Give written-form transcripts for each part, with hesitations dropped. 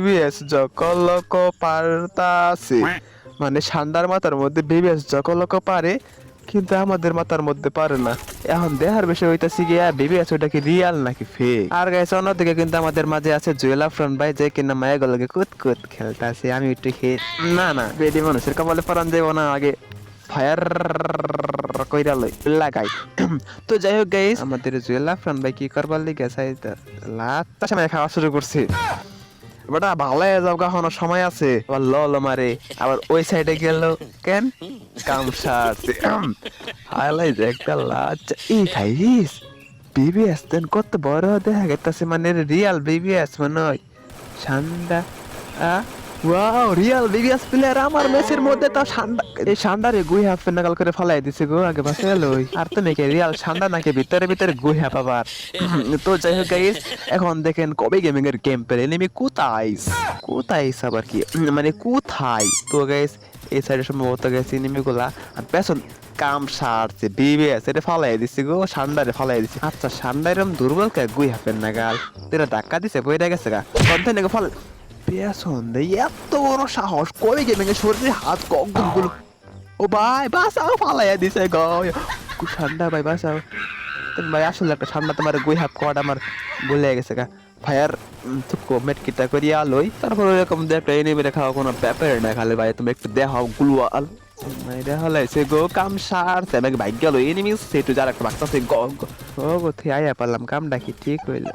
BBS জকলক পারতাছে, মানে ঠান্ডার মাথার মধ্যে বিবিএস জকলক পারে, কিন্তু আমাদের মাথার মধ্যে পারে না। এখন দেখার বিষয় হইতাছে গিয়া বিবিএস ওটা কি রিয়াল নাকি ফেক। আর গাইস অন্যদিকে কিন্তু আমাদের মাঝে আছে জুয়েল আফরান ভাই, যে কিনা মায়াগুলোকে কুত কুত খেলতেছে। আমি একটু খেয়ে না বেডি মানুষের কপালে পরান যাবো না, আগে ফায়ার কইরা লই লাগাই। তো যাই হোক গাইস, আমাদের জুয়েল আফরান ভাই কি করবার লিগে চাইতা লাত্তা সময় খাওয়া শুরু করছে। বেটা ভালো হয়ে যাও, কখনো সময় আছে। আবার লল মারে, আবার ওই সাইডে গেল কেন কাম সারছে। হাইলাই যে একটা লাচ্চা এই খাইস বিবিএস দেন কত বড় দেখা গেছে, মানে রিয়াল বিবিএস মনে হয়। ঠান্ডা ওয়াও, রিয়াল বিবিএস প্লেয়ার আমার ম্যাচের মধ্যে। তো ঠান্ডা এই ঠান্ডারে গুই হাফ নাগাল করে ফালাই দিছে গো, আগে বাসে লই। আর তো নাকি রিয়াল ঠান্ডা নাকি ভিতরে ভিতরে গুই হাফ আবার। তো যাই হোক গাইস, এখন দেখেন কবে গেমিং এর গেম প্লে নেমে কোথায় আবার কি মানে কোথায়। তো গাইস এই সাইডে সম্ভবত গেছে এনিমি গুলা, আর পেছন কাম সারছে বিবিএস এটা ফালাই দিছে গো, ঠান্ডারে ফালাই দিছে। আচ্ছা ঠান্ডা এরকম দুর্বল কে গুই হাফের নাগাল তেরা ধাক্কা দিছে বইটা গেছে গা কন্তে নাকি ফল পেছন দেয় এত বড় সাহস, কবে গেমিং এর শরীরে হাত গুলো। ও ভাই বাঁচাও, ফালাইয়া দিছে গো ঠান্ডা ভাই বাঁচাও। ভাই আসলে একটা ঠান্ডা তোমার গুই হাফ কোয়াড আমার ভুলে গেছে গা। ভাইয়ার তুকো মেট কিটা করিয়া লই, তারপর এরকম একটা এনিমি খাওয়া কোনো ব্যাপার না, খালি ভাই তুমি একটু দেখাও গুলওয়াল মাইরা হলাইছে গো কাম সারছে। আমি ভাই গেল এনিমি সেটু যার একটা বাক্তাছে গ ও গো থে আয়া পারলাম, কামটা কি ঠিক হইল।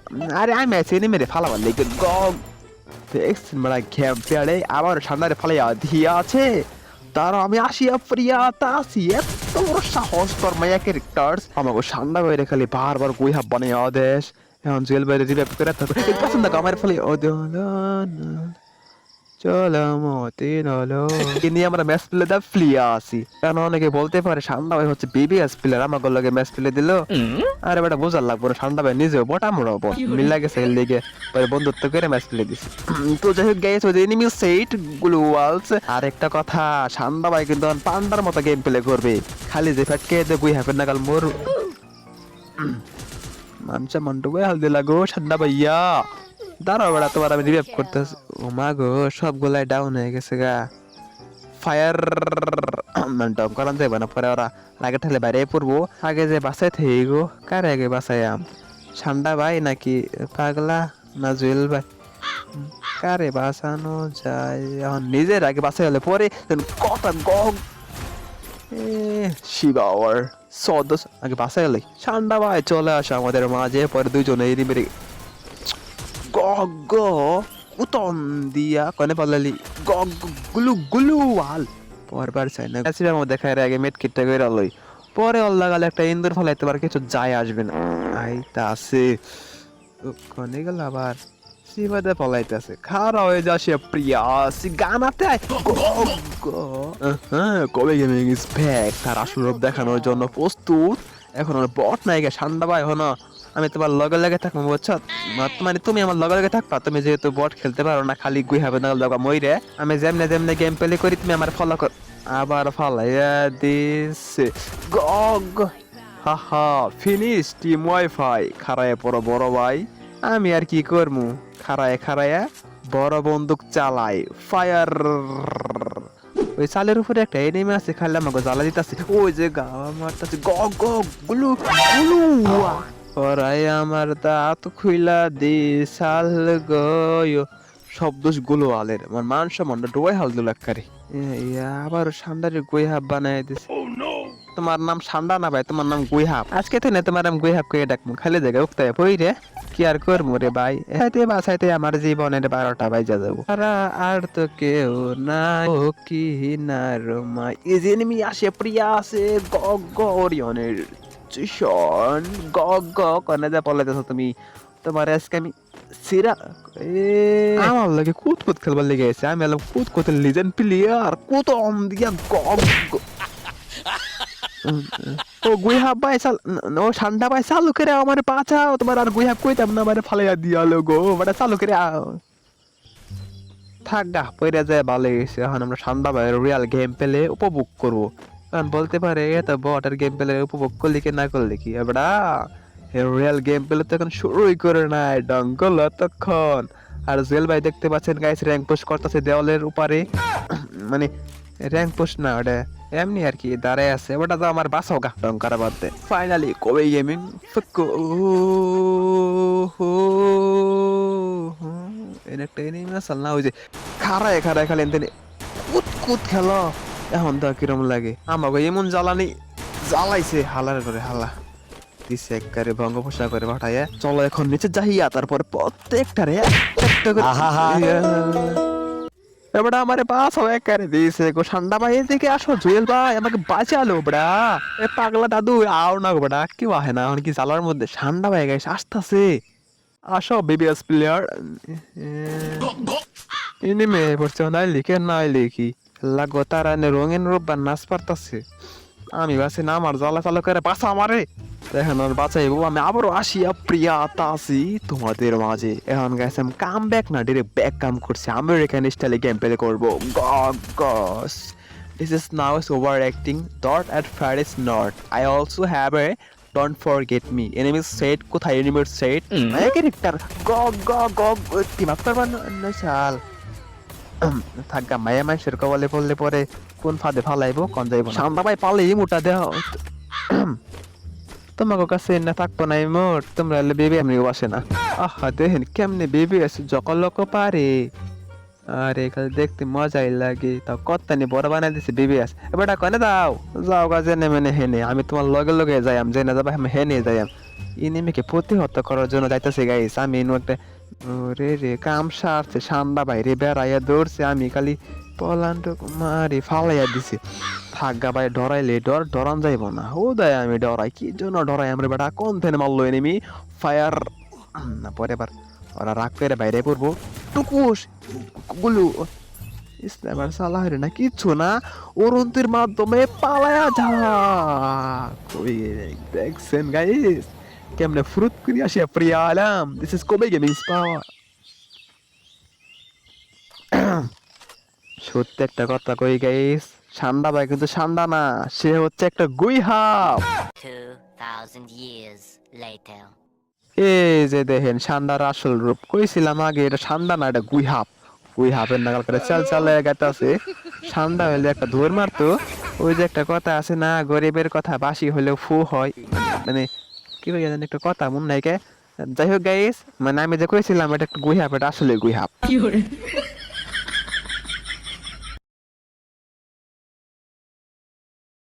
আরে আমি আছি এনিমি রে ফালাবার লেগে গ দেখছেন বড় ঘ্যাম পেড়ে আবার ঠান্ডারে ফালাইয়া দিয়া আছে। তার আমি আসিয়া প্রিয়া তাসি এত বড় সাহস তোর মায়া ক্যারেক্টার্স আমাকে ঠান্ডা করে খালি বারবার গুই হাফ বানাইয়া দেশ। এখন জেল বাইরে রিভাইভ করে থাকো এই পছন্দ আমার ফলে ও চলো মতে নলো নিয়ে আমরা ম্যাচ প্লে দা ফ্লিয়া আসি। কারণ অনেকে বলতে পারে ঠান্ডা ভাই হচ্ছে বিবিএস প্লেয়ার, আমাকে লগে ম্যাচ প্লে দিল। আরে বেটা বোঝার লাগবো না, ঠান্ডা ভাই নিজেও বট আমরাও বট মিলা গেছে লিগে পরে বন্ধুত্ব করে ম্যাচ প্লে দিছি। তো যাই হোক গাইস, ওই এনিমি সেট গ্লুয়ালস। আর একটা কথা, ঠান্ডা ভাই কিন্তু পান্ডার মতো গেম প্লে করবে, খালি যে ফটকে দে গুই হাফের নাগাল মোর মানসা মন্টু ভাই হাল দিলা গো ঠান্ডা ভাইয়া। দাঁড়াও বেড়া তোমার আমি রিভাইভ করতেছি। ও মা গো সবগুলাই ডাউন হয়ে গেছে গা। ফায়ার ডাউন করান যাইব না, পরে ওরা আগে ঠেলে বাইরে পড়বো। আগে যে বাসায় থেকে গো, কার আগে বাসায় আম ঠান্ডা ভাই নাকি পাগলা না জুয়েল ভাই, কারে বাঁচানো যায়। এখন নিজের আগে বাসায় হলে পরে কটা গগ শিবাওয়ার সদস আগে বাসায় হলে ঠান্ডা ভাই চলে আসে আমাদের মাঝে। পরে দুইজনে এরিমেরি গগ উতন দিয়া কনে পালালি গগ গুলু গুলু ওয়াল পরবার চাই না আসিবার মধ্যে খায় আগে মেট কিটটা কইরা লই, পরে অল্লাহ গালে একটা ইন্দুর ফলাইতে পারে কিছু যায় আসবে না। আইতা আছে কনে গেল আবার সিবাদে ফলাইতেছে খারা হয়ে যাচ্ছে প্রিয়া সি গানাতে গগ। হ্যাঁ কবে গেমিং ইজ ব্যাক, তার আসল রূপ দেখানোর জন্য প্রস্তুত। এখন আর বট নাই গে ঠান্ডা ভাই, এখন আমি তোমার লগে লগে থাকবো বুঝছো, মানে তুমি আমার লগে লগে থাকবা। তুমি যেহেতু বট খেলতে পারো না, খালি গুই হবে না লগা মইরে, আমি যেমনে যেমনে গেম প্লে করি তুমি আমার ফলো কর। আবার ফালাইয়া দিছে গগ হাহা ফিনিশ টিম ওয়াইফাই। খারায় পড়ো বড় ভাই, আমি আর কি করমু, খারায়া বড় বন্দুক চালাই ফায়ার। ওই চালের উপরে একটা এনিমি আছে, খালি আমাকে জ্বালা দিতেছে। ওই যে গাওয়া মারতেছে গগ গগ গুলু গুলু ওরাই আমার দাঁত খুইলা দি সাল গয় শব্দ গুলো আলের আমার মান সম্মানটা ডোয়াই হাল দিল একবারে। আবার ঠান্ডারে গুই হাফ বানাই দিছে। তোমার নাম ঠান্ডা না ভাই, তোমার নাম গুই হাফ। আজকে তো না তোমার নাম গুই হাফ কে ডাকমু, খালি জায়গায় উক্তায় পই রে কি আর করমু রে ভাই। এতে বাসাইতে আমার জীবনের 12টা বাজা যাবো। আর তো কেউ নাই ও কি না রোমা ইজ এনিমি আসে প্রিয়া আছে গগ গরিয়নের চিশন গগ কনে যা পলাইতেছ তুমি। তোমার আজকে আমি সিরা আমার লাগে কুত কুত খেলবার লেগে আছে। আমি এলাম কুত কুত লিজেন্ড প্লেয়ার কুত অন দিয়া গগ ও গুই হাফ ভাই চাল ও ঠান্ডা ভাই চালু করে আমার বাঁচাও। তোমার আর গুই হাফ কইতাম না, মানে ফালাইয়া দিয়ালো গো, মানে চালু করে থাক গা পইরা যায় ভালো গেছে। এখন আমরা ঠান্ডা ভাই রিয়াল গেম পেলে উপভোগ করবো। কারণ বলতে পারে এত বটের গেম পেলে উপভোগ করলি কি না করলি কি এবড়া, রিয়াল গেম পেলে তো এখন শুরুই করে নাই ডঙ্গল তখন আর জুয়েল ভাই দেখতে পাচ্ছেন গাইস র্যাঙ্ক পুশ করতেছে দেওয়ালের উপরে মানে র্যাঙ্ক পুশ না ওটা এমনি আর কি দাঁড়ায় আছে ওটা তো আমার বাসাও গা রং করা বাদ দে ফাইনালি কোবে গেমিং ফুকো এর একটা এনিমি আসল না ওই যে খাড়ায় খাড়ায় খালি এনতে কুত কুত খেলো এখন তো কিরম লাগে আমাকে এমন জ্বালানি জ্বালাইছে হালার করে হালা দিছে একবারে বঙ্গোপসাগর করে পাঠায় চলো এখন নিচে যাইয়া তারপর প্রত্যেকটারে একটা করে এবারে আমারে বাস হয়ে করে দিয়েছে গো ঠান্ডা ভাই এদিকে আসো জুয়েল ভাই আমাকে বাঁচালো বড়া এ পাগলা দাদু আও না বড়া কি আহে না এখন কি জালার মধ্যে ঠান্ডা ভাই গাইস আসতেছে আসো বিবিএস প্লেয়ার ইনি মেয়ে পড়ছে নাই লিখে নাই লিখি লাগো তারা রঙিন রূপবার নাচ পারতাছে আমি বাসে না আমার জ্বালা চালু করে বাসা আমারে এখন আর বাঁচাইবো আমি আবারও আসিয়া প্রিয়া তাসি তোমাদের মাঝে এখন গেছে আমি কাম ব্যাক না ডিরেক্ট ব্যাক কাম করছি আমেরিকান স্টাইলে গেম প্লে করবো guys this is now is over acting dot at far is not I also have a don't forget me enemies set কোথায় এনিমিজ সেট মাই ক্যারেক্টার গ গ গ কি মাত্র বানো শাল থাকা মায়া মাইশের কবলে পড়লে পরে কোন ফাঁদে ফালাইবো কোন যাইবো শান্তা ভাই পালে মোটা দেহ তোমাকে কাছে না থাকবো না মোট তোমরা বেবি এমনি বসে না আহা দেখেন কেমনে বেবি আছে যখন লোক পারে আরে খালি দেখতে মজাই লাগে তাও কত্তানি বড় বানাই দিছে বেবি আছে বেটা কনে দাও যাও গা জেনে মেনে হেনে আমি তোমার লগে লগে যাইম জেনে যাবা আমি হেনে যাইম ইনিমিকে প্রতিহত করার জন্য যাইতেছে গাইস আমি ইনু একটা ওরে রে কাম সারছে সান্দা বাইরে বেড়াইয়া দৌড়ছে আমি খালি পলান্ড মারি ফালাইয়া দিছি থাকা ভাই ডরাইলে ডরান যাইব না ও দেয় আমি ডরাই কি জন্য ডরাই আমরা বেটা কোন থেনে মারলো এনিমি ফায়ার না পরে এবার ওরা রাগ করে বাইরে পড়বো টুকুস গুলু স্নাইপার সালা হরে না কিচ্ছু না অরন্তির মাধ্যমে পালায়া যা কই দেখছেন গাইস কেমনে ফ্রুট করে আসিয়া প্রিয়া আলাম দিস ইজ কোবে গেমিং পাওয়ার সত্যি একটা কথা কই গাইস ঠান্ডা ভাই কিন্তু ঠান্ডা না সে হচ্ছে একটা গুইহাপ 2000 years later এই যে দেখেন ঠান্ডার আসল রূপ কইছিলাম আগে এটা ঠান্ডা না এটা গুইহাপ গুইহাপের নাগাল করে চাল চাল গাইতাছে ঠান্ডা হইলে একটা ধর মারতো ওই যে একটা কথা আছে না গরিবের কথা বাসি হলেও ফু হয় মানে কি কই জানেন একটা কথা মন নাই কে যাই হোক গাইস মানে আমি যে কইছিলাম এটা একটা গুইহাপ এটা আসলে গুইহাপ